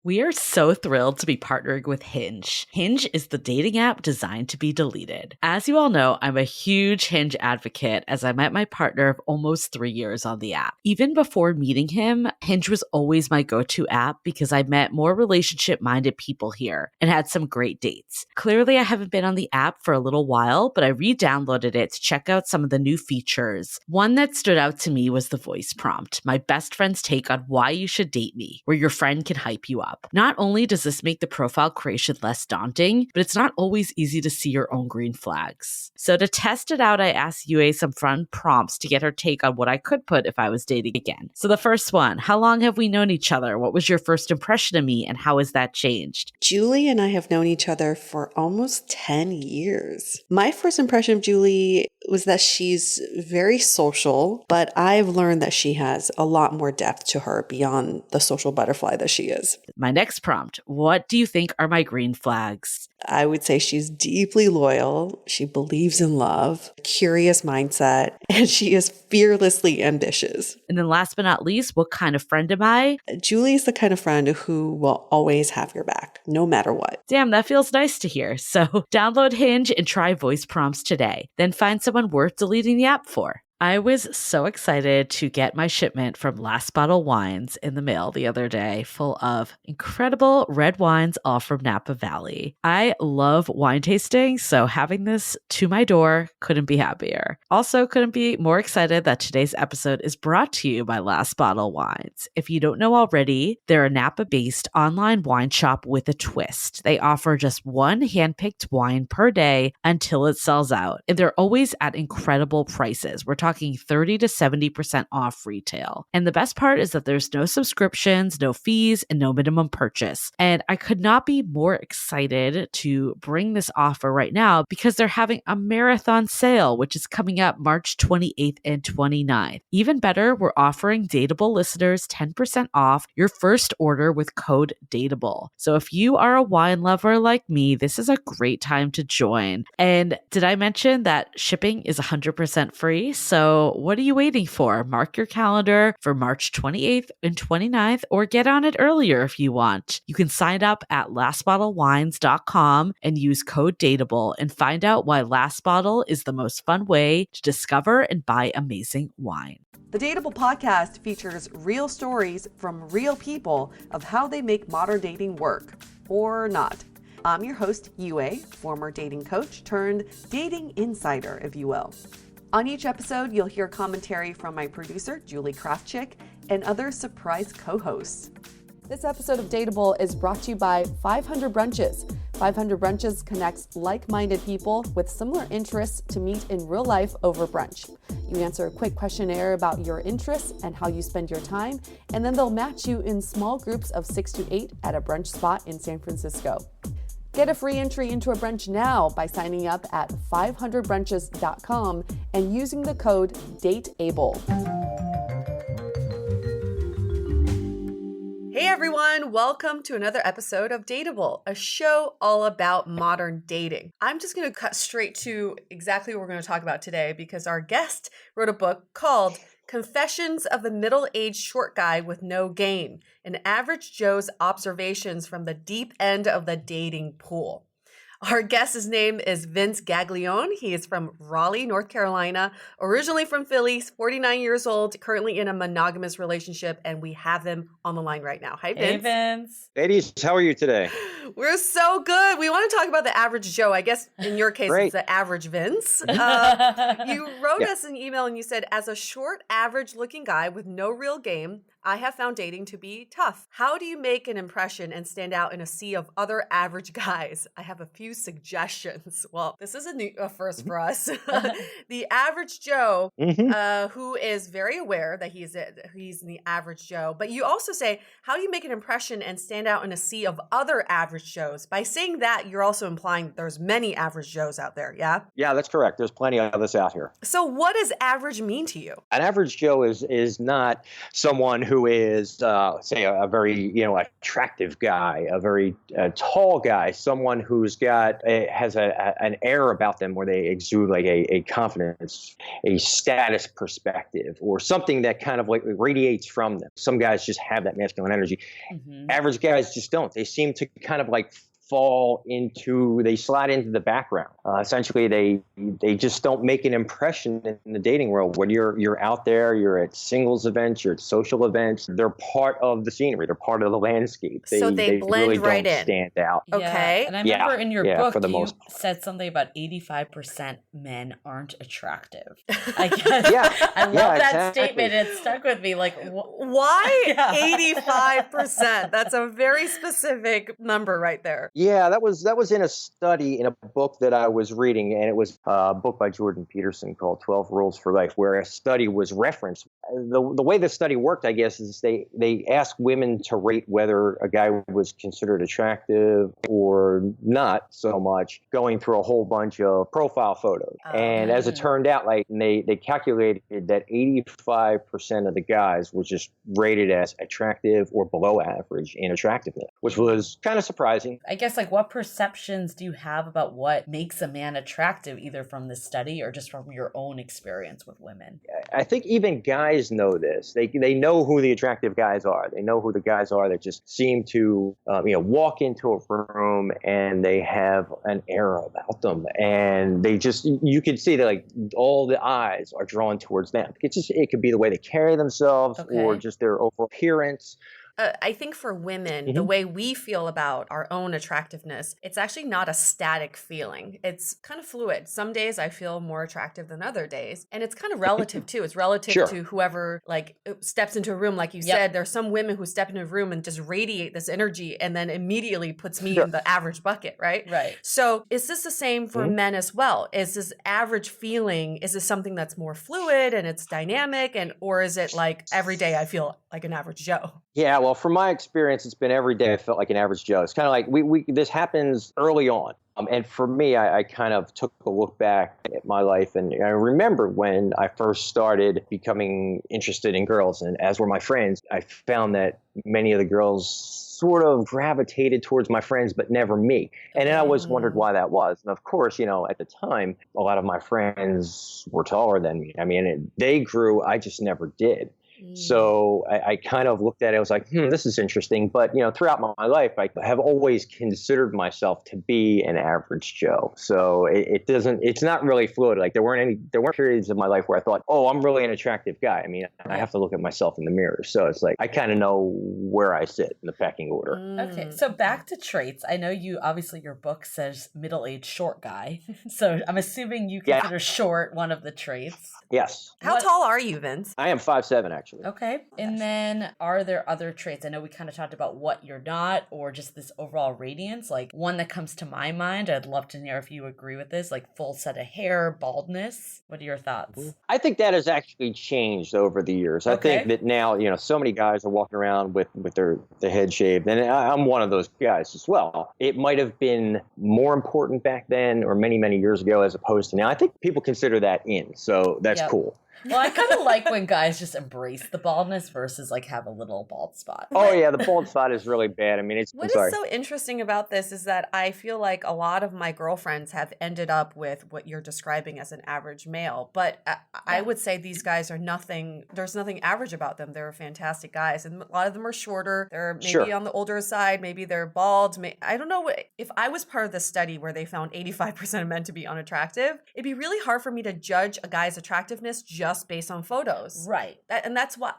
We are so thrilled to be partnering with Hinge. Hinge is the dating app designed to be deleted. As you all know, I'm a huge Hinge advocate as I met my partner of almost 3 years on the app. Even before meeting him, Hinge was always my go-to app because I met more relationship-minded people here and had some great dates. Clearly, I haven't been on the app for a little while, but I re-downloaded it to check out some of the new features. One that stood out to me was the voice prompt, my best friend's take on why you should date me, where your friend can hype you up. Not only does this make the profile creation less daunting, but it's not always easy to see your own green flags. So to test it out, I asked Yue some fun prompts to get her take on what I could put if I was dating again. So the first one, how long have we known each other? What was your first impression of me and how has that changed? Julie and I have known each other for almost 10 years. My first impression of Julie was that she's very social, but I've learned that she has a lot more depth to her beyond the social butterfly that she is. My next prompt, what do you think are my green flags? I would say she's deeply loyal. She believes in love, curious mindset, and she is fearlessly ambitious. And then last but not least, what kind of friend am I? Julie is the kind of friend who will always have your back, no matter what. Damn, that feels nice to hear. So download Hinge and try voice prompts today. Then find someone worth deleting the app for. I was so excited to get my shipment from Last Bottle Wines in the mail the other day, full of incredible red wines, all from Napa Valley. I love wine tasting, so having this to my door couldn't be happier. Also, couldn't be more excited that today's episode is brought to you by Last Bottle Wines. If you don't know already, they're a Napa-based online wine shop with a twist. They offer just one handpicked wine per day until it sells out, and they're always at incredible prices. We're talking 30 to 70% off retail. And the best part is that there's no subscriptions, no fees, and no minimum purchase. And I could not be more excited to bring this offer right now because they're having a marathon sale, which is coming up March 28th and 29th. Even better, we're offering Dateable listeners 10% off your first order with code DATEABLE. So if you are a wine lover like me, this is a great time to join. And did I mention that shipping is 100% free? So what are you waiting for? Mark your calendar for March 28th and 29th or get on it earlier if you want. You can sign up at lastbottlewines.com and use code DATEABLE and find out why Last Bottle is the most fun way to discover and buy amazing wine. The Dateable podcast features real stories from real people of how they make modern dating work, or not. I'm your host, Yue, former dating coach turned dating insider, if you will. On each episode, you'll hear commentary from my producer, Julie Krafchick, and other surprise co-hosts. This episode of Dateable is brought to you by 500 Brunches. 500 Brunches connects like-minded people with similar interests to meet in real life over brunch. You answer a quick questionnaire about your interests and how you spend your time, and then they'll match you in small groups of 6 to 8 at a brunch spot in San Francisco. Get a free entry into a brunch now by signing up at 500brunches.com and using the code DATEABLE. Hey everyone, welcome to another episode of Dateable, a show all about modern dating. I'm just going to cut straight to exactly what we're going to talk about today because our guest wrote a book called Confessions of the Middle-Aged Short Guy with No Game, an average Joe's observations from the deep end of the dating pool. Our guest's name is Vince Gaglione. He is from Raleigh, North Carolina, originally from Philly, 49 years old, currently in a monogamous relationship, and we have him on the line right now. Hi, Vince. Hey, Vince. Ladies, how are you today? We're so good. We want to talk about the average Joe. I guess in your case, It's the average Vince. You wrote us an email and you said, as a short, average-looking guy with no real game, I have found dating to be tough. How do you make an impression and stand out in a sea of other average guys? I have a few suggestions. Well, this is a first for us. The average Joe, who is very aware that he's the average Joe. But you also say, how do you make an impression and stand out in a sea of other average Joes? By saying that, you're also implying there's many average Joes out there, yeah? Yeah, that's correct. There's plenty of us out here. So what does average mean to you? An average Joe is not someone who who is, say, a very, attractive guy, a very tall guy, someone who's has an air about them where they exude like a confidence, a status perspective, or something that kind of like radiates from them. Some guys just have that masculine energy. Mm-hmm. Average guys just don't. They seem to kind of like they slide into the background. Essentially, they just don't make an impression in the dating world. When you're out there, you're at singles events, you're at social events, they're part of the scenery, they're part of the landscape. So they blend really right don't in. stand out. Okay. Yeah. And I remember in your book, for the you most part. said something about 85% men aren't attractive. I guess. I love that statement. It stuck with me. Like, why 85%? That's a very specific number right there. Yeah, that was in a study in a book that I was reading, and it was a book by Jordan Peterson called 12 Rules for Life, where a study was referenced. The way the study worked, I guess, is they asked women to rate whether a guy was considered attractive or not so much, going through a whole bunch of profile photos. And as it turned out, like they calculated that 85% of the guys were just rated as attractive or below average in attractiveness, which was kind of surprising. I guess, like, what perceptions do you have about what makes a man attractive, either from this study or just from your own experience with women? I think even guys know this. They know who the attractive guys are. They know who the guys are that just seem to, walk into a room and they have an air about them, and you can see that like all the eyes are drawn towards them. It could be the way they carry themselves, or just their overall appearance. I think for women, the way we feel about our own attractiveness, it's actually not a static feeling. It's kind of fluid. Some days I feel more attractive than other days. And it's kind of relative too. It's relative to whoever like steps into a room. Like you said, there's some women who step into a room and just radiate this energy and then immediately puts me in the average bucket, right? Right. So is this the same for men as well? Is this average feeling, is this something that's more fluid and it's dynamic, or is it like every day I feel like an average Joe? Yeah, well, from my experience, it's been every day I felt like an average Joe. It's kind of like this happens early on. And for me, I kind of took a look back at my life, and I remember when I first started becoming interested in girls, and as were my friends, I found that many of the girls sort of gravitated towards my friends, but never me. And then I always wondered why that was. And of course, at the time, a lot of my friends were taller than me. I mean, they grew, I just never did. So I kind of looked at it. I was like, this is interesting. But, throughout my life, I have always considered myself to be an average Joe. So it's not really fluid. Like there weren't periods of my life where I thought, oh, I'm really an attractive guy. I mean, I have to look at myself in the mirror. So it's like, I kind of know where I sit in the pecking order. Okay. So back to traits. I know obviously your book says middle-aged short guy. So I'm assuming you consider short one of the traits. Yes. How tall are you, Vince? I am 5'7", actually. Okay. And then are there other traits? I know we kind of talked about what you're not, or just this overall radiance. Like one that comes to my mind, I'd love to hear if you agree with this, like full set of hair, baldness. What are your thoughts? I think that has actually changed over the years. I think that now, so many guys are walking around with their head shaved, and I'm one of those guys as well. It might have been more important back then or many, many years ago as opposed to now. I think people consider that in, so that's cool. Well, I kind of like when guys just embrace the baldness versus like have a little bald spot. Oh yeah, the bald spot is really bad. I mean, What is so interesting about this is that I feel like a lot of my girlfriends have ended up with what you're describing as an average male. But I would say these guys are there's nothing average about them. They're fantastic guys. And a lot of them are shorter. They're maybe on the older side. Maybe they're bald. I don't know. If I was part of the study where they found 85% of men to be unattractive, it'd be really hard for me to judge a guy's attractiveness just based on photos. Right. And that's why,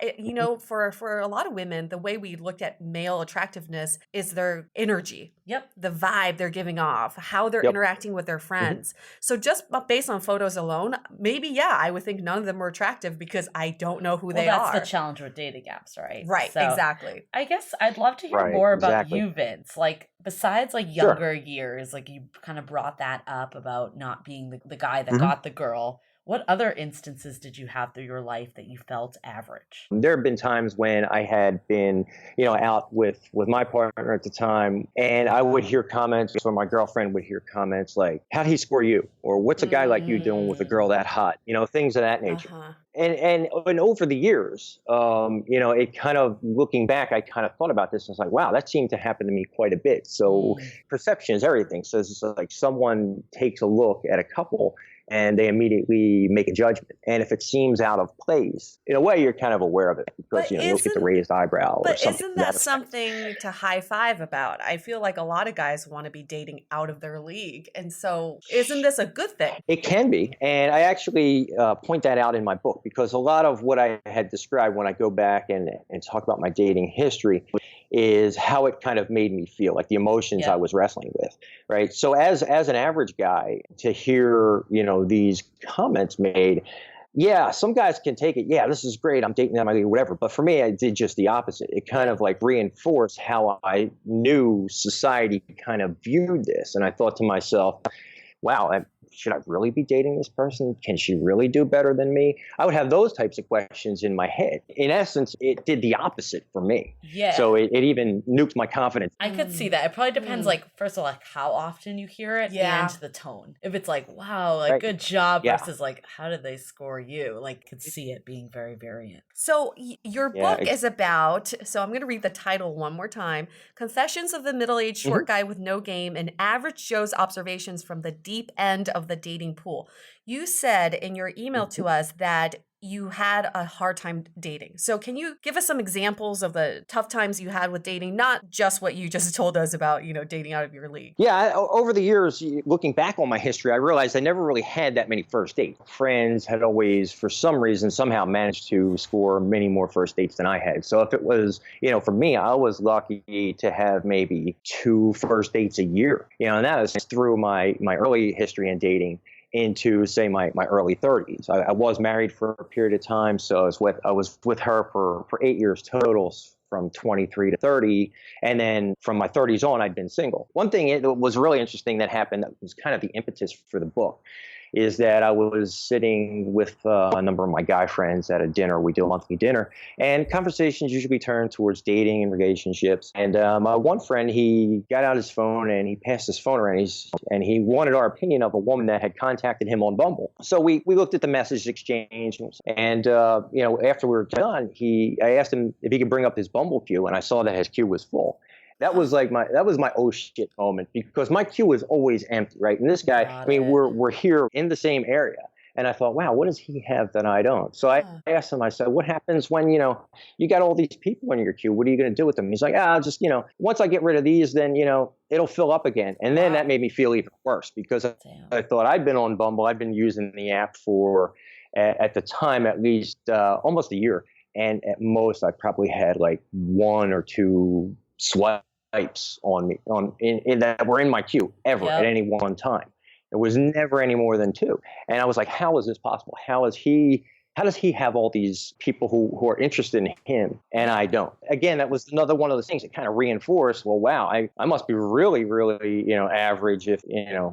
for a lot of women, the way we looked at male attractiveness is their energy. Yep. The vibe they're giving off, how they're interacting with their friends. So just based on photos alone, maybe, I would think none of them are attractive because I don't know who they are. That's the challenge with dating apps, right? Right, so exactly. I guess I'd love to hear more about you, Vince. Like, besides like younger years, like you kind of brought that up about not being the guy that got the girl. What other instances did you have through your life that you felt average? There have been times when I had been, out with my partner at the time, and I would hear comments, or my girlfriend would hear comments like, "How'd he score you?" Or "What's a guy like you doing with a girl that hot?" Things of that nature. Uh-huh. And over the years, it kind of looking back, I kind of thought about this and was like, wow, that seemed to happen to me quite a bit. So perception is everything. So it's like someone takes a look at a couple and they immediately make a judgment. And if it seems out of place, in a way, you're kind of aware of it because, you'll get the raised eyebrow or something. But isn't that something to high five about? I feel like a lot of guys want to be dating out of their league. And so isn't this a good thing? It can be. And I actually point that out in my book because a lot of what I had described when I go back and talk about my dating history is how it kind of made me feel, like the emotions I was wrestling with, right? So as an average guy, to hear, these comments made, yeah, some guys can take it. Yeah, this is great. I'm dating them, whatever. But for me, I did just the opposite. It kind of like reinforced how I knew society kind of viewed this. And I thought to myself, wow, should I really be dating this person? Can she really do better than me? I would have those types of questions in my head. In essence, it did the opposite for me. Yeah. So it even nuked my confidence. I could see that. It probably depends, first of all, how often you hear it and the tone. If it's like, wow, good job versus how did they score you? Could see it being very variant. So your book is about, so I'm going to read the title one more time, Confessions of the Middle-Aged Short Guy with No Game and Average Joe's Observations from the Deep End of the Dating Pool. You said in your email to us that you had a hard time dating. So can you give us some examples of the tough times you had with dating, not just what you just told us about, dating out of your league? Yeah, over the years, looking back on my history, I realized I never really had that many first dates. Friends had always, for some reason, somehow managed to score many more first dates than I had. So if it was, for me, I was lucky to have maybe 2 first dates a year, and that was through my early history in dating into, say, my early 30s. I was married for a period of time, so I was with her for 8 years total, from 23 to 30, and then from my 30s on, I'd been single. One thing that was really interesting that happened that was kind of the impetus for the book is that I was sitting with a number of my guy friends at a dinner. We do a monthly dinner, and conversations usually turn towards dating and relationships. And my one friend, he got out his phone and he passed his phone around, and he wanted our opinion of a woman that had contacted him on Bumble. So we looked at the message exchange, and after we were done, I asked him if he could bring up his Bumble queue, and I saw that his queue was full. That was my oh shit moment, because my queue was always empty, right? And this guy, we're here in the same area. And I thought, wow, what does he have that I don't? So I asked him, I said, what happens when, you got all these people in your queue? What are you going to do with them? He's like, I'll just, once I get rid of these, then, it'll fill up again. And then that made me feel even worse, because I thought I'd been on Bumble. I'd been using the app for, at the time, at least almost a year. And at most, I probably had like 1 or 2 swipes on me in that were in my queue ever at any one time. It was never any more than 2. And I was like, how is this possible? How does he have all these people who are interested in him and I don't? Again, that was another one of those things that kind of reinforced, well, wow, I must be really, really, average if,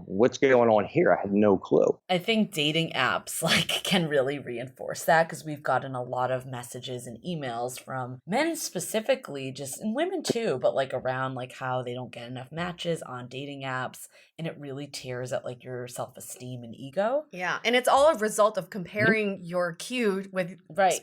what's going on here? I had no clue. I think dating apps can really reinforce that, because we've gotten a lot of messages and emails from men specifically, just, and women too, but around how they don't get enough matches on dating apps, and it really tears at your self-esteem and ego. Yeah, and it's all a result of comparing your queue with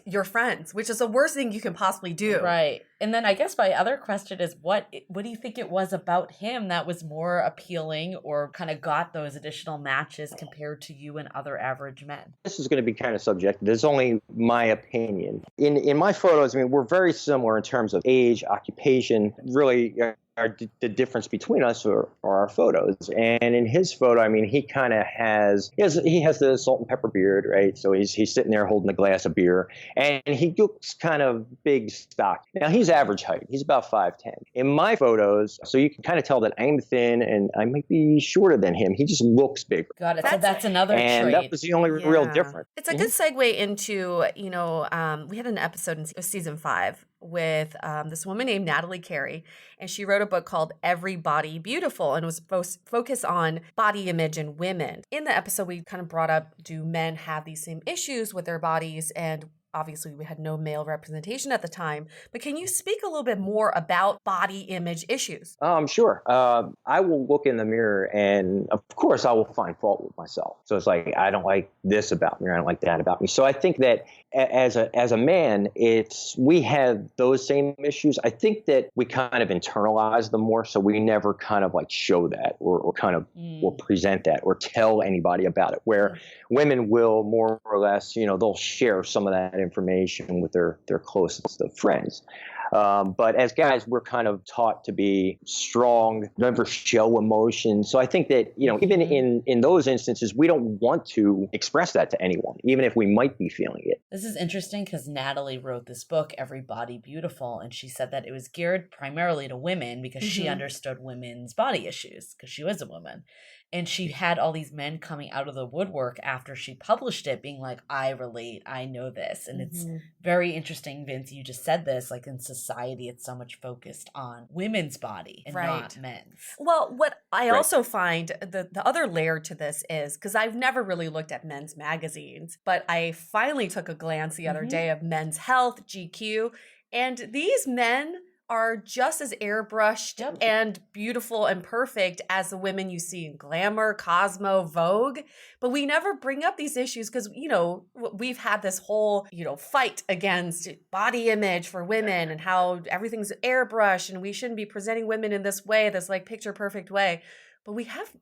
your friends, which is the worst thing you can possibly do. Right. And then I guess my other question is, what do you think it was about him that was more appealing or kind of got those additional matches compared to you and other average men? This is going to be kind of subjective. It's only my opinion. In my photos, we're very similar in terms of age, occupation, really. The difference between us are our photos. And in his photo, he kind of has the salt and pepper beard, right? So he's sitting there holding a glass of beer, and he looks kind of big stock. Now, he's average height. He's about 5'10". In my photos, so you can kind of tell that I'm thin and I might be shorter than him. He just looks bigger. Got it. So that's another trait. And that was the only real difference. It's a good segue into, we had an episode in season 5 with this woman named Natalie Carey, and she wrote a book called Every Body Beautiful, and it was focused on body image in women. In the episode, we kind of brought up, do men have these same issues with their bodies? And obviously, we had no male representation at the time, but can you speak a little bit more about body image issues? Sure. I will look in the mirror and, of course, I will find fault with myself. So it's like, I don't like this about me, or I don't like that about me. So I think that as a man, we have those same issues. I think that we kind of internalize them more, so we never kind of like show that or kind of will present that or tell anybody about it, where women will more or less, they'll share some of that information with their closest of friends. But as guys, we're kind of taught to be strong, never show emotion. So I think that, even in those instances, we don't want to express that to anyone, even if we might be feeling it. This is interesting because Natalie wrote this book, Every Body Beautiful, and she said that it was geared primarily to women because she understood women's body issues because she was a woman. And she had all these men coming out of the woodwork after she published it, being like, I relate, I know this. And it's very interesting, Vince, you just said this, like in society, it's so much focused on women's body and not men's. Well, what I also find the other layer to this is, because I've never really looked at men's magazines, but I finally took a glance the other day of Men's Health, GQ, and these men are just as airbrushed and beautiful and perfect as the women you see in Glamour, Cosmo, Vogue. But we never bring up these issues because, we've had this whole, fight against body image for women and how everything's airbrushed and we shouldn't be presenting women in this way, this like picture perfect way. But we haven't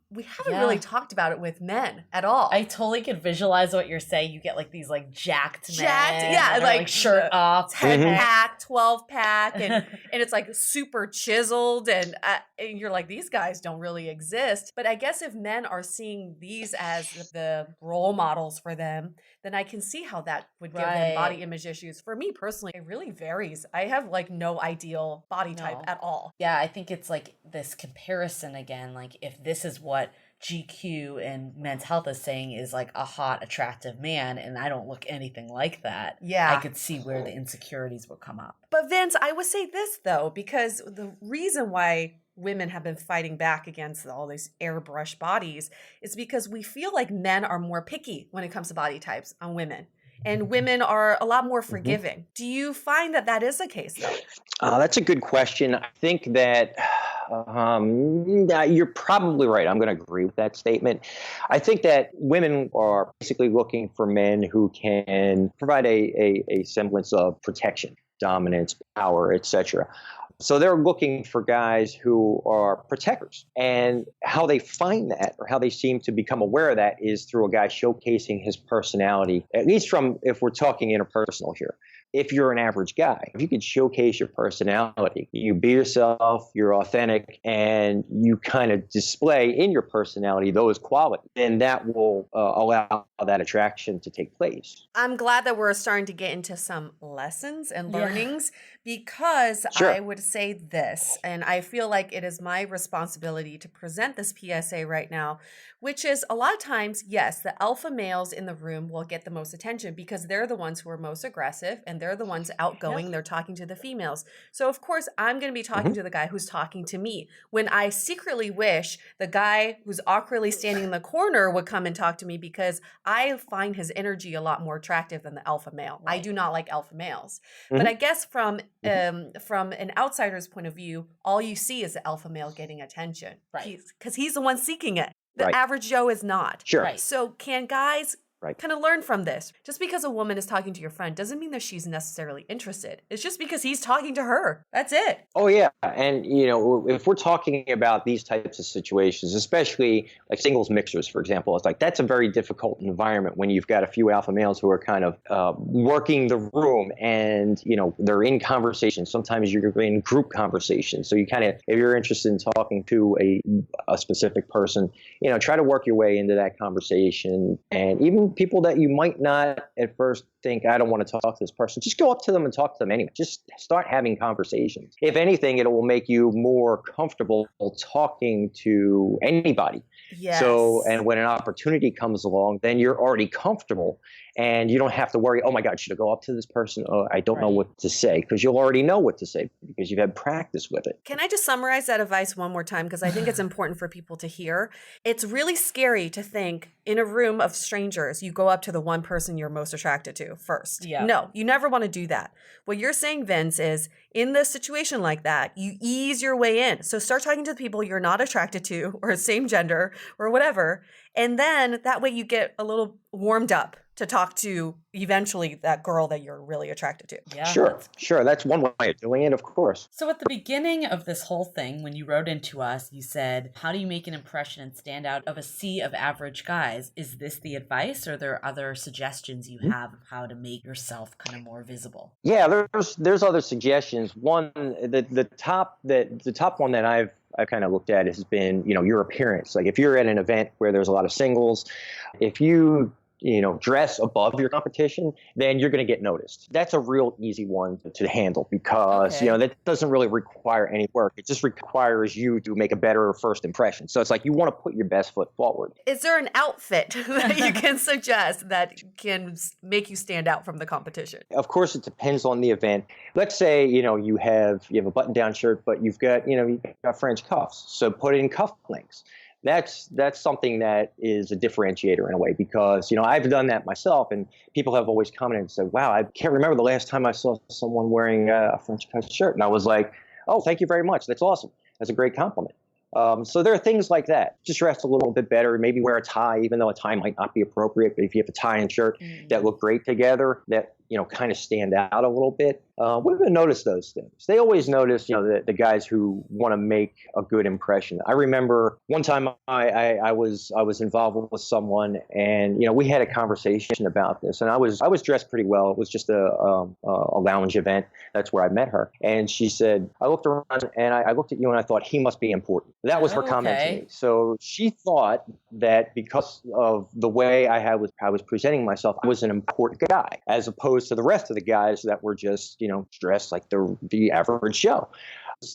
really talked about it with men at all. I totally could visualize what you're saying. You get like these like jacked men. Yeah, like shirt off. 10-pack, 12-pack, and it's like super chiseled. And you're like, these guys don't really exist. But I guess if men are seeing these as the role models for them, then I can see how that would give them body image issues. For me personally, it really varies. I have like no ideal body type at all. Yeah, I think it's like this comparison again, like if this is what GQ and Men's Health is saying is like a hot, attractive man, and I don't look anything like that, I could see where the insecurities would come up. But Vince, I would say this though, because the reason why women have been fighting back against all these airbrush bodies is because we feel like men are more picky when it comes to body types on women. And women are a lot more forgiving. Do you find that is the case though? That's a good question. I think that you're probably right. I'm going to agree with that statement. I think that women are basically looking for men who can provide a semblance of protection, dominance, power, etc. So they're looking for guys who are protectors. And how they find that, or how they seem to become aware of that, is through a guy showcasing his personality, at least from, if we're talking interpersonal here. If you're an average guy, if you can showcase your personality, you be yourself, you're authentic, and you kind of display in your personality those qualities, then that will allow that attraction to take place. I'm glad that we're starting to get into some lessons and learnings because I would say this, and I feel like it is my responsibility to present this PSA right now, which is a lot of times, yes, the alpha males in the room will get the most attention because they're the ones who are most aggressive and they're the ones outgoing. They're talking to the females. So of course, I'm going to be talking to the guy who's talking to me. When I secretly wish the guy who's awkwardly standing in the corner would come and talk to me because I find his energy a lot more attractive than the alpha male. I do not like alpha males. But I guess from an outsider's point of view, all you see is the alpha male getting attention. Because he's the one seeking it. The average Joe is not. So can guys kind of learn from this? Just because a woman is talking to your friend doesn't mean that she's necessarily interested. It's just because he's talking to her. That's it. Oh, yeah. And, if we're talking about these types of situations, especially like singles mixers, for example, it's like that's a very difficult environment when you've got a few alpha males who are kind of working the room and, they're in conversation. Sometimes you're in group conversation. So you kind of, if you're interested in talking to a specific person, try to work your way into that conversation. And even people that you might not at first think, I don't want to talk to this person, just go up to them and talk to them anyway. Just start having conversations. If anything, it will make you more comfortable talking to anybody. Yes. So, and when an opportunity comes along, then you're already comfortable and you don't have to worry, oh my God, should I go up to this person? Oh, I don't know what to say, because you'll already know what to say because you've had practice with it. Can I just summarize that advice one more time? Because I think it's important for people to hear. It's really scary to think in a room of strangers, you go up to the one person you're most attracted to first. Yeah. No, you never want to do that. What you're saying, Vince, is in this situation like that, you ease your way in. So start talking to the people you're not attracted to or same gender or whatever. And then that way you get a little warmed up to talk to eventually that girl that you're really attracted to. Yeah. Sure. That's one way of doing it, of course. So at the beginning of this whole thing, when you wrote into us, you said, how do you make an impression and stand out of a sea of average guys? Is this the advice, or are there other suggestions you have of how to make yourself kind of more visible? Yeah, there's other suggestions. One, the top one that I've kind of looked at has been, your appearance. Like if you're at an event where there's a lot of singles, if you dress above your competition, then you're going to get noticed. That's a real easy one to handle because, that doesn't really require any work. It just requires you to make a better first impression. So it's like you want to put your best foot forward. Is there an outfit that you can suggest that can make you stand out from the competition? Of course, it depends on the event. Let's say, you have a button-down shirt, but you've got French cuffs. So put in cufflinks. That's something that is a differentiator in a way because, I've done that myself and people have always commented and said, wow, I can't remember the last time I saw someone wearing a French cuff shirt. And I was like, oh, thank you very much. That's awesome. That's a great compliment. So there are things like that. Just dress a little bit better. Maybe wear a tie, even though a tie might not be appropriate. But if you have a tie and shirt that look great together, that kind of stand out a little bit. Women notice those things. They always notice, the guys who want to make a good impression. I remember one time I was involved with someone, and we had a conversation about this. And I was dressed pretty well. It was just a lounge event. That's where I met her. And she said, I looked around and I looked at you and I thought he must be important. That was her comment to me. So she thought that because of the way I was presenting myself, I was an important guy, as opposed to the rest of the guys that were just, dressed like the average Joe.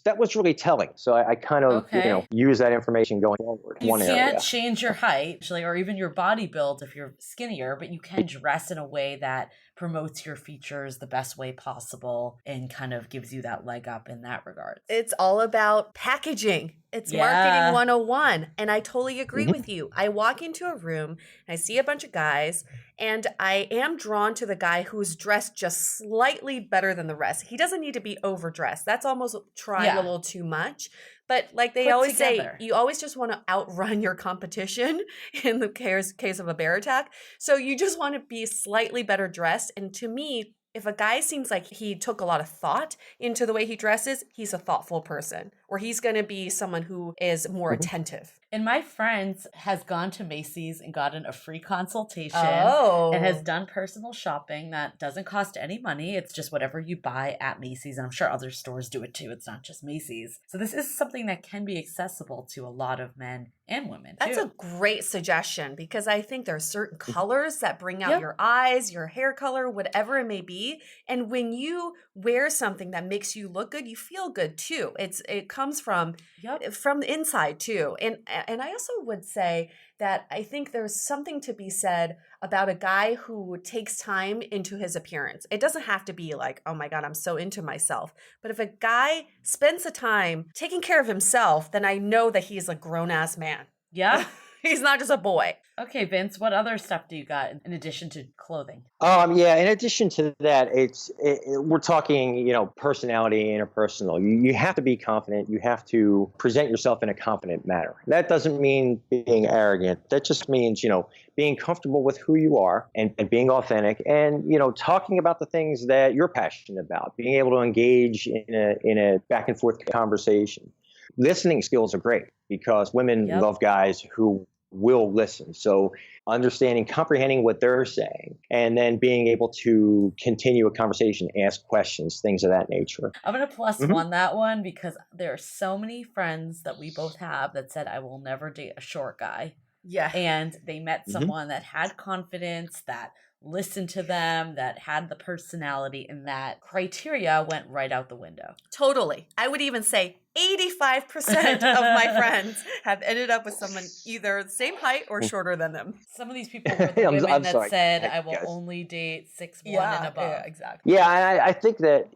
That was really telling. So I kind of, use that information going forward. You can't change your height, or even your body build if you're skinnier, but you can dress in a way that promotes your features the best way possible and kind of gives you that leg up in that regard. It's all about packaging. It's marketing 101. And I totally agree with you. I walk into a room and I see a bunch of guys, and I am drawn to the guy who's dressed just slightly better than the rest. He doesn't need to be overdressed. That's almost trying a little too much. But like they always say, you always just want to outrun your competition in the case of a bear attack. So you just want to be slightly better dressed. And to me, if a guy seems like he took a lot of thought into the way he dresses, he's a thoughtful person, or he's going to be someone who is more attentive. And my friend has gone to Macy's and gotten a free consultation and has done personal shopping that doesn't cost any money. It's just whatever you buy at Macy's. And I'm sure other stores do it too. It's not just Macy's. So this is something that can be accessible to a lot of men and women. That's a great suggestion, because I think there are certain colors that bring out your eyes, your hair color, whatever it may be. And when you wear something that makes you look good, you feel good too. It comes from the inside too. And I also would say that I think there's something to be said about a guy who takes time into his appearance. It doesn't have to be like, oh my God, I'm so into myself. But if a guy spends the time taking care of himself, then I know that he's a grown-ass man. Yeah. He's not just a boy. Okay, Vince, what other stuff do you got in addition to clothing? In addition to that, we're talking, personality, interpersonal. You have to be confident. You have to present yourself in a confident manner. That doesn't mean being arrogant. That just means, being comfortable with who you are and being authentic and, talking about the things that you're passionate about, being able to engage in a back and forth conversation. Listening skills are great because women love guys who will listen. So comprehending what they're saying, and then being able to continue a conversation, ask questions, things of that nature. I'm going to plus one that one, because there are so many friends that we both have that said, I will never date a short guy. Yeah. and they met someone that had confidence, that listened to them, that had the personality, and that criteria went right out the window. Totally. I would even say 85% of my friends have ended up with someone either the same height or shorter than them. Some of these people were the women I'm that sorry. said, I will Yes. only date 6'1" and above. Yeah, exactly. Yeah, I think that,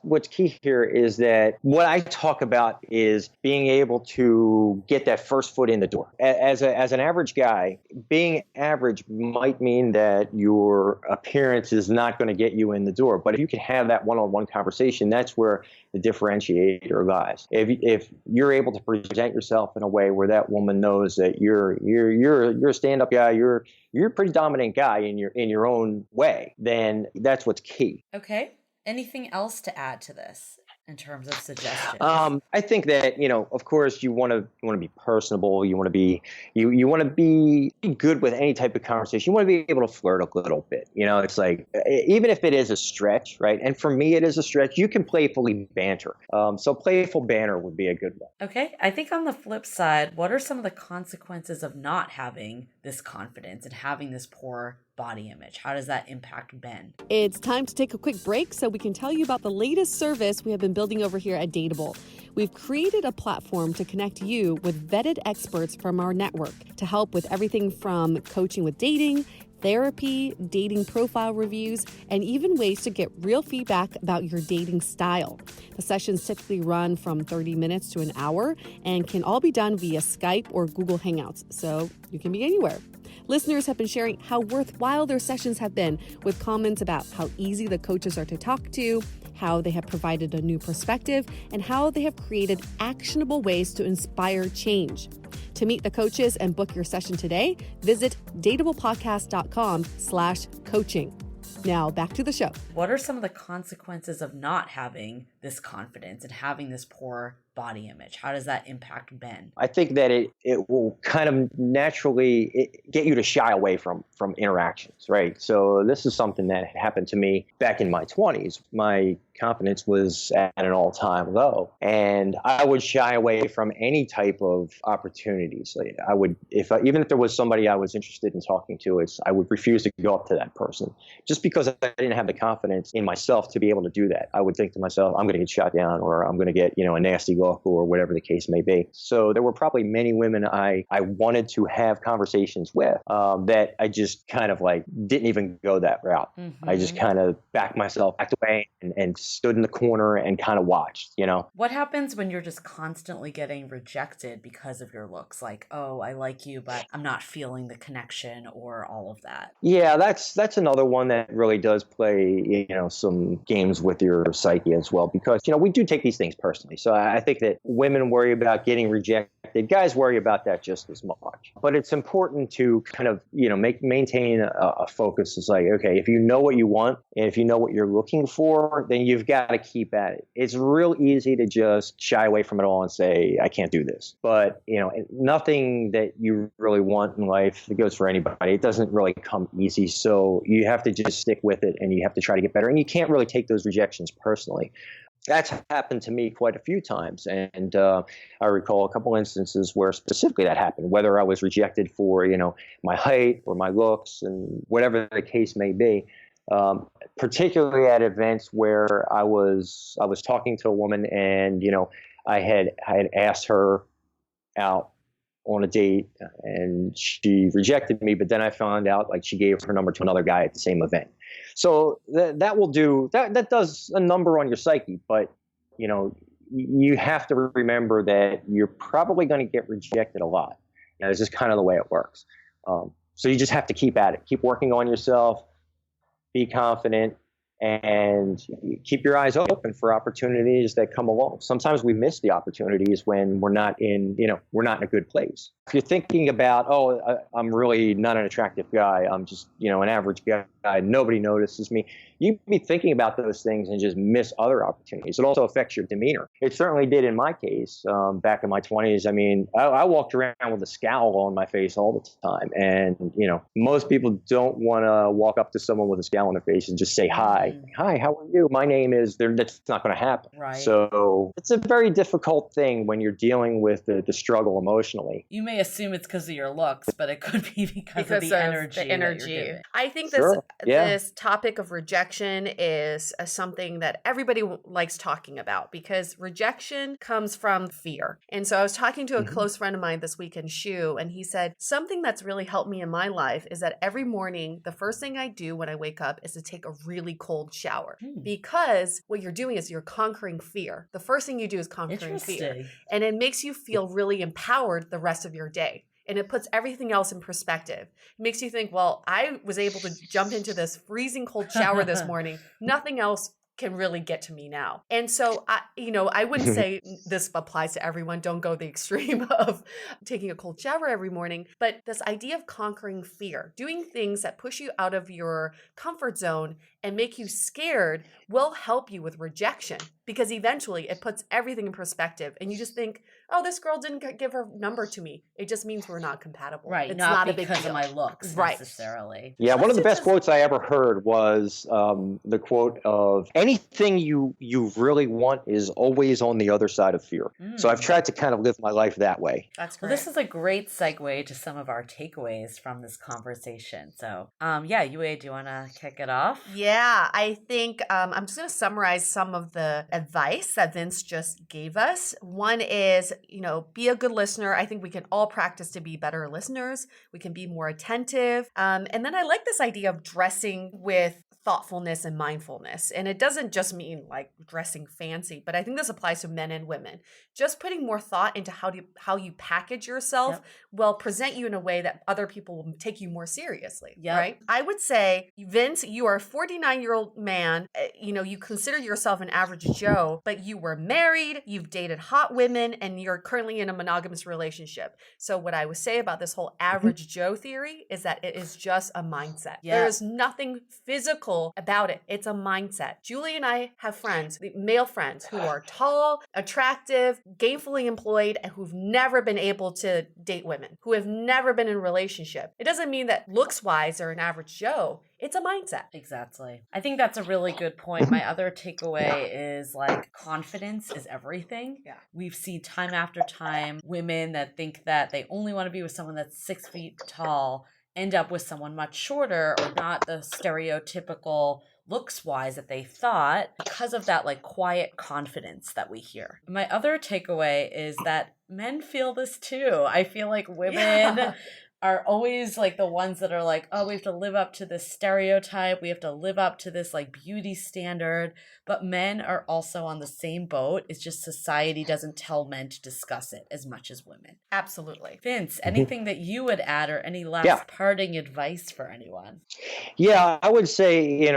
what's key here is that what I talk about is being able to get that first foot in the door. As an average guy, being average might mean that your appearance is not going to get you in the door. But if you can have that one-on-one conversation, that's where the differentiator lies. If you're able to present yourself in a way where that woman knows that you're a stand-up guy, you're a pretty dominant guy in your own way, then that's what's key. Okay. Anything else to add to this in terms of suggestions? I think that, of course, you want to be personable. You want to be you want to be good with any type of conversation. You want to be able to flirt a little bit. It's like, even if it is a stretch, right? And for me, it is a stretch. You can playfully banter. So playful banter would be a good one. Okay. I think on the flip side, what are some of the consequences of not having this confidence and having this poor body image? How does that impact Ben? It's time to take a quick break so we can tell you about the latest service we have been building over here at DATEABLE. We've created a platform to connect you with vetted experts from our network to help with everything from coaching with dating, therapy, dating profile reviews, and even ways to get real feedback about your dating style. The sessions typically run from 30 minutes to an hour and can all be done via Skype or Google Hangouts, so you can be anywhere. Listeners have been sharing how worthwhile their sessions have been, with comments about how easy the coaches are to talk to, how they have provided a new perspective, and how they have created actionable ways to inspire change. To meet the coaches and book your session today, visit dateablepodcast.com/coaching. Now back to the show. What are some of the consequences of not having this confidence and having this poor body image? How does that impact Ben? I think that it will kind of naturally get you to shy away from interactions, right? So this is something that happened to me back in my 20s. My confidence was at an all-time low, and I would shy away from any type of opportunities. Like I would, even if there was somebody I was interested in talking to, I would refuse to go up to that person just because I didn't have the confidence in myself to be able to do that. I would think to myself, I'm going to get shot down, or I'm going to get a nasty look, or whatever the case may be. So there were probably many women I wanted to have conversations with that I just kind of like didn't even go that route. Mm-hmm. I just kind of backed away and stood in the corner and kind of watched, What happens when you're just constantly getting rejected because of your looks? Like, oh, I like you, but I'm not feeling the connection, or all of that. Yeah, that's another one that really does play, some games with your psyche as well, because, we do take these things personally. So I think that women worry about getting rejected. Guys worry about that just as much. But it's important to kind of, maintain a focus. It's like, okay, if you know what you want and if you know what you're looking for, then you've got to keep at it. It's real easy to just shy away from it all and say, I can't do this. But, nothing that you really want in life, it goes for anybody. It doesn't really come easy. So you have to just stick with it, and you have to try to get better. And you can't really take those rejections personally. That's happened to me quite a few times, and I recall a couple instances where specifically that happened, whether I was rejected for, my height or my looks, and whatever the case may be, particularly at events where I was talking to a woman, and, I had asked her out on a date, and she rejected me, but then I found out like she gave her number to another guy at the same event. So that does a number on your psyche, but you have to remember that you're probably going to get rejected a lot. It's just kind of the way it works. So you just have to keep at it, keep working on yourself, be confident, and keep your eyes open for opportunities that come along. Sometimes we miss the opportunities when we're not in a good place. If you're thinking about, I'm really not an attractive guy, I'm just, an average guy, nobody notices me. You'd be thinking about those things and just miss other opportunities. It also affects your demeanor. It certainly did in my case. Back in my 20s, I mean, I walked around with a scowl on my face all the time. And, most people don't want to walk up to someone with a scowl on their face and just say, hi, how are you? My name is, that's not going to happen. Right. So it's a very difficult thing when you're dealing with the struggle emotionally. You may assume it's because of your looks, but it could be because of the energy. The energy. I think Sure. this topic of rejection is something that everybody likes talking about, because rejection comes from fear. And so I was talking to a close friend of mine this week in Shoe, and he said, something that's really helped me in my life is that every morning, the first thing I do when I wake up is to take a really cold shower, because what you're doing is you're conquering fear. The first thing you do is conquering fear. And it makes you feel really empowered the rest of your day. And it puts everything else in perspective. It makes you think, well, I was able to jump into this freezing cold shower this morning. Nothing else can really get to me now. And so, I wouldn't say this applies to everyone. Don't go the extreme of taking a cold shower every morning. But this idea of conquering fear, doing things that push you out of your comfort zone and make you scared, will help you with rejection, because eventually it puts everything in perspective. And you just think, oh, this girl didn't give her number to me. It just means we're not compatible. Right. It's not a big because deal. of my looks necessarily. Yeah. One of the best quotes I ever heard was the quote of, anything you really want is always on the other side of fear. So I've tried to kind of live my life that way. That's great. Well, this is a great segue to some of our takeaways from this conversation. So, Yue, do you want to kick it off? Yeah, I think I'm just going to summarize some of the advice that Vince just gave us. One is, be a good listener. I think we can all practice to be better listeners. We can be more attentive. And then I like this idea of dressing with thoughtfulness and mindfulness. And it doesn't just mean like dressing fancy, but I think this applies to men and women. Just putting more thought into how you package yourself will present you in a way that other people will take you more seriously, right? I would say, Vince, you are a 49-year-old man. You consider yourself an average Joe, but you were married, you've dated hot women, and you're currently in a monogamous relationship. So what I would say about this whole average Joe theory is that it is just a mindset. There is nothing physical about it. It's a mindset. Julie and I have friends, male friends, who are tall, attractive, gainfully employed, and who've never been able to date women, who have never been in a relationship. It doesn't mean that looks-wise they're an average Joe. It's a mindset. Exactly. I think that's a really good point. My other takeaway is confidence is everything. Yeah. We've seen time after time women that think that they only want to be with someone that's 6 feet tall end up with someone much shorter, or not the stereotypical looks-wise that they thought, because of that quiet confidence that we hear. My other takeaway is that men feel this too. I feel like women are always the ones that are oh, we have to live up to this stereotype. We have to live up to this beauty standard. But men are also on the same boat. It's just society doesn't tell men to discuss it as much as women. Absolutely. Vince, anything that you would add, or any last parting advice for anyone? Yeah, I would say,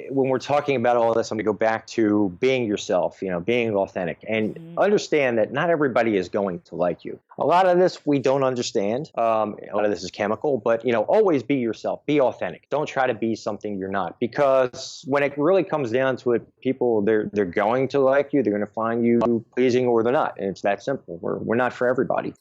when we're talking about all this, I'm going to go back to being yourself, being authentic, and understand that not everybody is going to like you. A lot of this we don't understand. A lot of this is chemical, but always be yourself, be authentic. Don't try to be something you're not, because when it really comes down to it, people, they're going to like you. They're going to find you pleasing, or they're not. And it's that simple. We're not for everybody.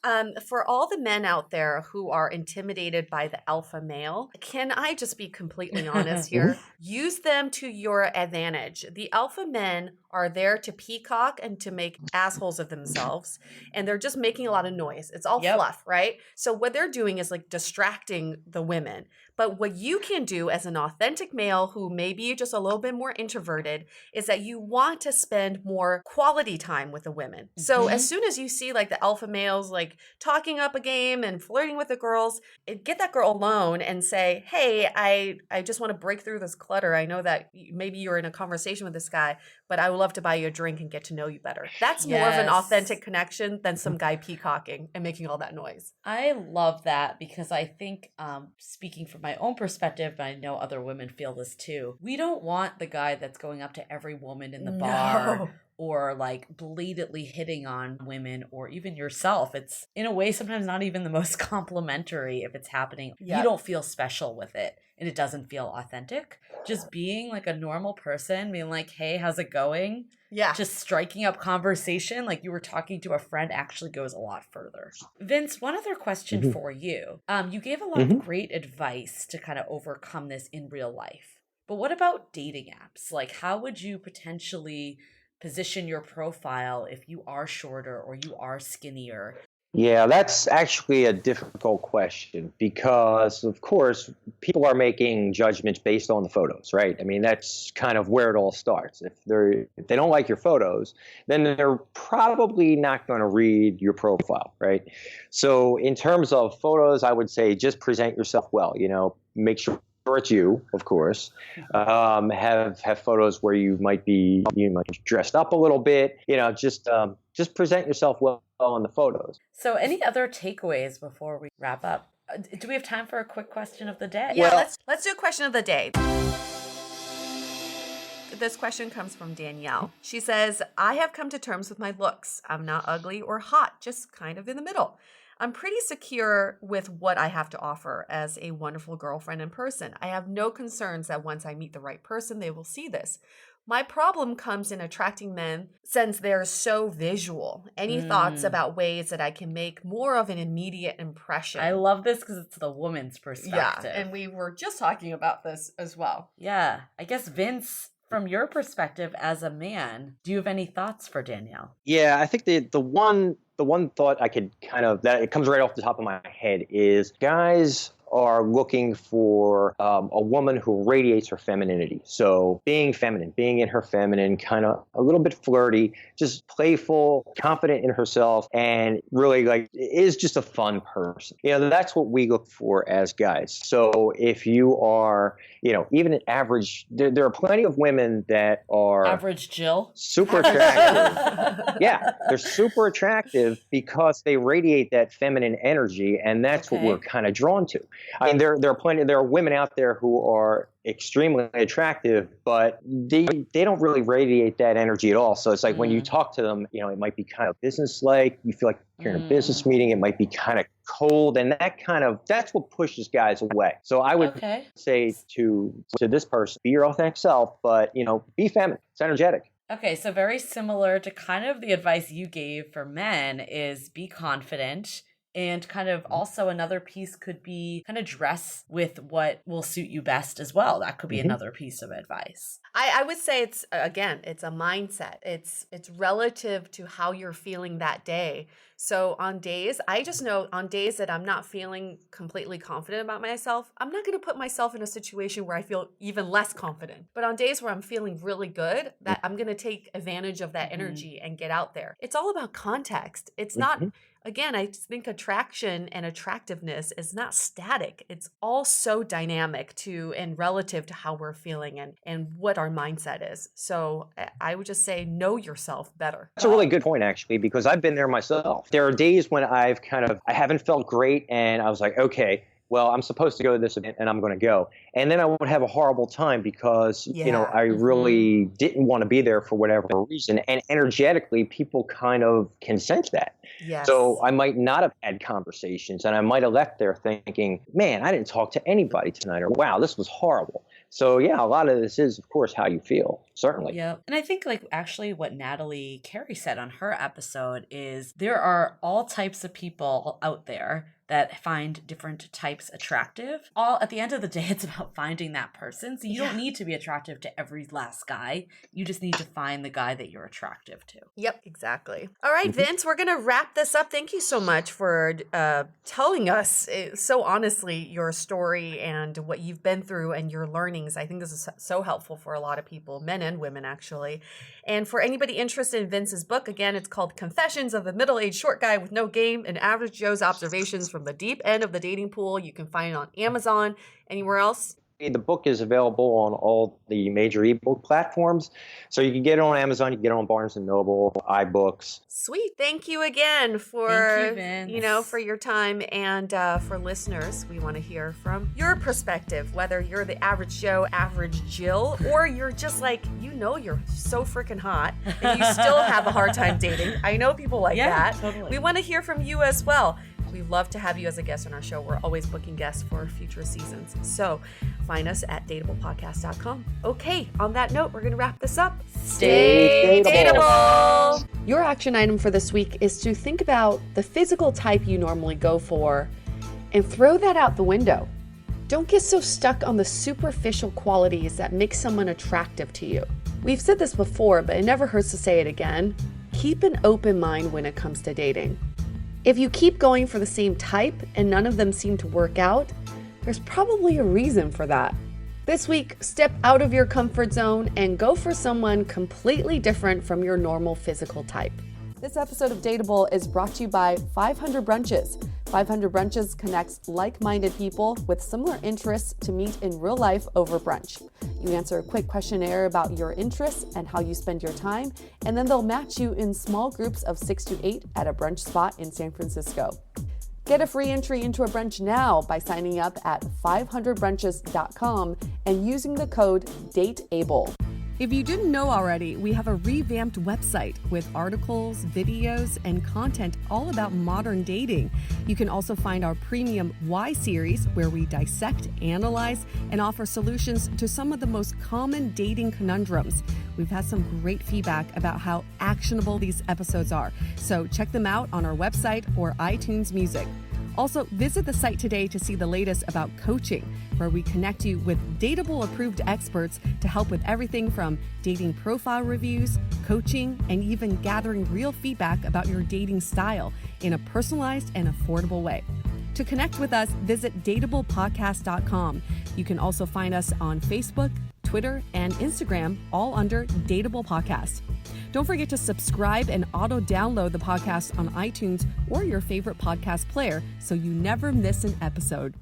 For all the men out there who are intimidated by the alpha male, can I just be completely honest here? Use them to your advantage. The alpha men are there to peacock and to make assholes of themselves, and they're just making a lot of noise. It's all fluff, right? So what they're doing is distracting the women. But what you can do as an authentic male who may be just a little bit more introverted is that you want to spend more quality time with the women. So as soon as you see the alpha males talking up a game and flirting with the girls, get that girl alone and say, hey, I just want to break through this clutter. I know that maybe you're in a conversation with this guy, but I would love to buy you a drink and get to know you better. That's more of an authentic connection than some guy peacocking and making all that noise. I love that, because I think, speaking from my own perspective, but I know other women feel this too, we don't want the guy that's going up to every woman in the bar or like blatantly hitting on women or even yourself. It's in a way sometimes not even the most complimentary if it's happening. You don't feel special with it and it doesn't feel authentic. Just being like a normal person, being like, hey, how's it going? Yeah. Just striking up conversation like you were talking to a friend actually goes a lot further. Vince, one other question for you. You gave a lot of great advice to kind of overcome this in real life. But what about dating apps? Like, how would you potentially position your profile if you are shorter or you are skinnier? Yeah, that's actually a difficult question because, of course, people are making judgments based on the photos, right? I mean, that's kind of where it all starts. If they don't like your photos, then they're probably not going to read your profile, right? So in terms of photos, I would say just present yourself well, make sure it's you, of course. Have photos where you might be dressed up a little bit. Just present yourself well in the photos. So, any other takeaways before we wrap up? Do we have time for a quick question of the day? Yeah, let's do a question of the day. This question comes from Danielle. She says, I have come to terms with my looks. I'm not ugly or hot, just kind of in the middle. I'm pretty secure with what I have to offer as a wonderful girlfriend in person. I have no concerns that once I meet the right person, they will see this. My problem comes in attracting men since they're so visual. Any thoughts about ways that I can make more of an immediate impression? I love this because it's the woman's perspective. Yeah, and we were just talking about this as well. Yeah, I guess Vince, from your perspective as a man, do you have any thoughts for Danielle? Yeah, I think the one thought I could that it comes right off the top of my head is guys are looking for a woman who radiates her femininity. So being feminine, being in her feminine, kind of a little bit flirty, just playful, confident in herself, and really is just a fun person. That's what we look for as guys. So if you are, even an average, there are plenty of women that are average Jill, super attractive. Yeah, they're super attractive because they radiate that feminine energy, and that's what we're kind of drawn to. I mean, there are women out there who are extremely attractive, but they don't really radiate that energy at all. So it's like when you talk to them, it might be kind of business-like. You feel like you're in a business meeting. It might be kind of cold, and that's what pushes guys away. So I would say to this person, be your authentic self, but be feminine. It's energetic. Okay, so very similar to kind of the advice you gave for men is be confident. And kind of also another piece could be kind of dress with what will suit you best as well. That could be another piece of advice. I would say it's a mindset. It's relative to how you're feeling that day. So I just know on days that I'm not feeling completely confident about myself, I'm not going to put myself in a situation where I feel even less confident. But on days where I'm feeling really good, that I'm going to take advantage of that energy and get out there. It's all about context. It's not... Again, I think attraction and attractiveness is not static. It's all so dynamic and relative to how we're feeling and what our mindset is. So I would just say know yourself better. That's a really good point, actually, because I've been there myself. There are days when I haven't felt great, and I was like, okay, well, I'm supposed to go to this event and I'm going to go. And then I would have a horrible time because, I really didn't want to be there for whatever reason. And energetically, people kind of can sense that. Yes. So I might not have had conversations and I might have left there thinking, man, I didn't talk to anybody tonight, or wow, this was horrible. So yeah, a lot of this is, of course, how you feel, certainly. Yeah. And I think actually what Natalie Carey said on her episode is there are all types of people out there that find different types attractive. At the end of the day, it's about finding that person. So you don't need to be attractive to every last guy. You just need to find the guy that you're attractive to. Yep, exactly. All right, Vince, we're going to wrap this up. Thank you so much for telling us so honestly your story and what you've been through and your learnings. I think this is so helpful for a lot of people, men and women, actually. And for anybody interested in Vince's book, again, it's called Confessions of a Middle-Aged Short Guy with No Game and Average Joe's Observations from the Deep End of the Dating Pool. You can find it on Amazon. Anywhere else? The book is available on all the major ebook platforms. So you can get it on Amazon, you can get it on Barnes & Noble, iBooks. Sweet. Thank you again for, for your time, and for listeners, we want to hear from your perspective, whether you're the average Joe, average Jill, or you're just like, you're so freaking hot and you still have a hard time dating. I know people like that. Totally. We want to hear from you as well. We love to have you as a guest on our show. We're always booking guests for future seasons. So find us at dateablepodcast.com. Okay, on that note, we're going to wrap this up. Stay dateable. Your action item for this week is to think about the physical type you normally go for and throw that out the window. Don't get so stuck on the superficial qualities that make someone attractive to you. We've said this before, but it never hurts to say it again. Keep an open mind when it comes to dating. If you keep going for the same type and none of them seem to work out, there's probably a reason for that. This week, step out of your comfort zone and go for someone completely different from your normal physical type. This episode of Dateable is brought to you by 500 Brunches. 500 Brunches connects like-minded people with similar interests to meet in real life over brunch. You answer a quick questionnaire about your interests and how you spend your time, and then they'll match you in small groups of 6 to 8 at a brunch spot in San Francisco. Get a free entry into a brunch now by signing up at 500brunches.com and using the code DATEABLE. If you didn't know already, we have a revamped website with articles, videos, and content all about modern dating. You can also find our premium Why series, where we dissect, analyze, and offer solutions to some of the most common dating conundrums. We've had some great feedback about how actionable these episodes are, so check them out on our website or iTunes Music. Also, visit the site today to see the latest about coaching, where we connect you with Dateable approved experts to help with everything from dating profile reviews, coaching, and even gathering real feedback about your dating style in a personalized and affordable way. To connect with us, visit dateablepodcast.com. You can also find us on Facebook, Twitter, and Instagram, all under Dateable Podcast. Don't forget to subscribe and auto-download the podcast on iTunes or your favorite podcast player so you never miss an episode.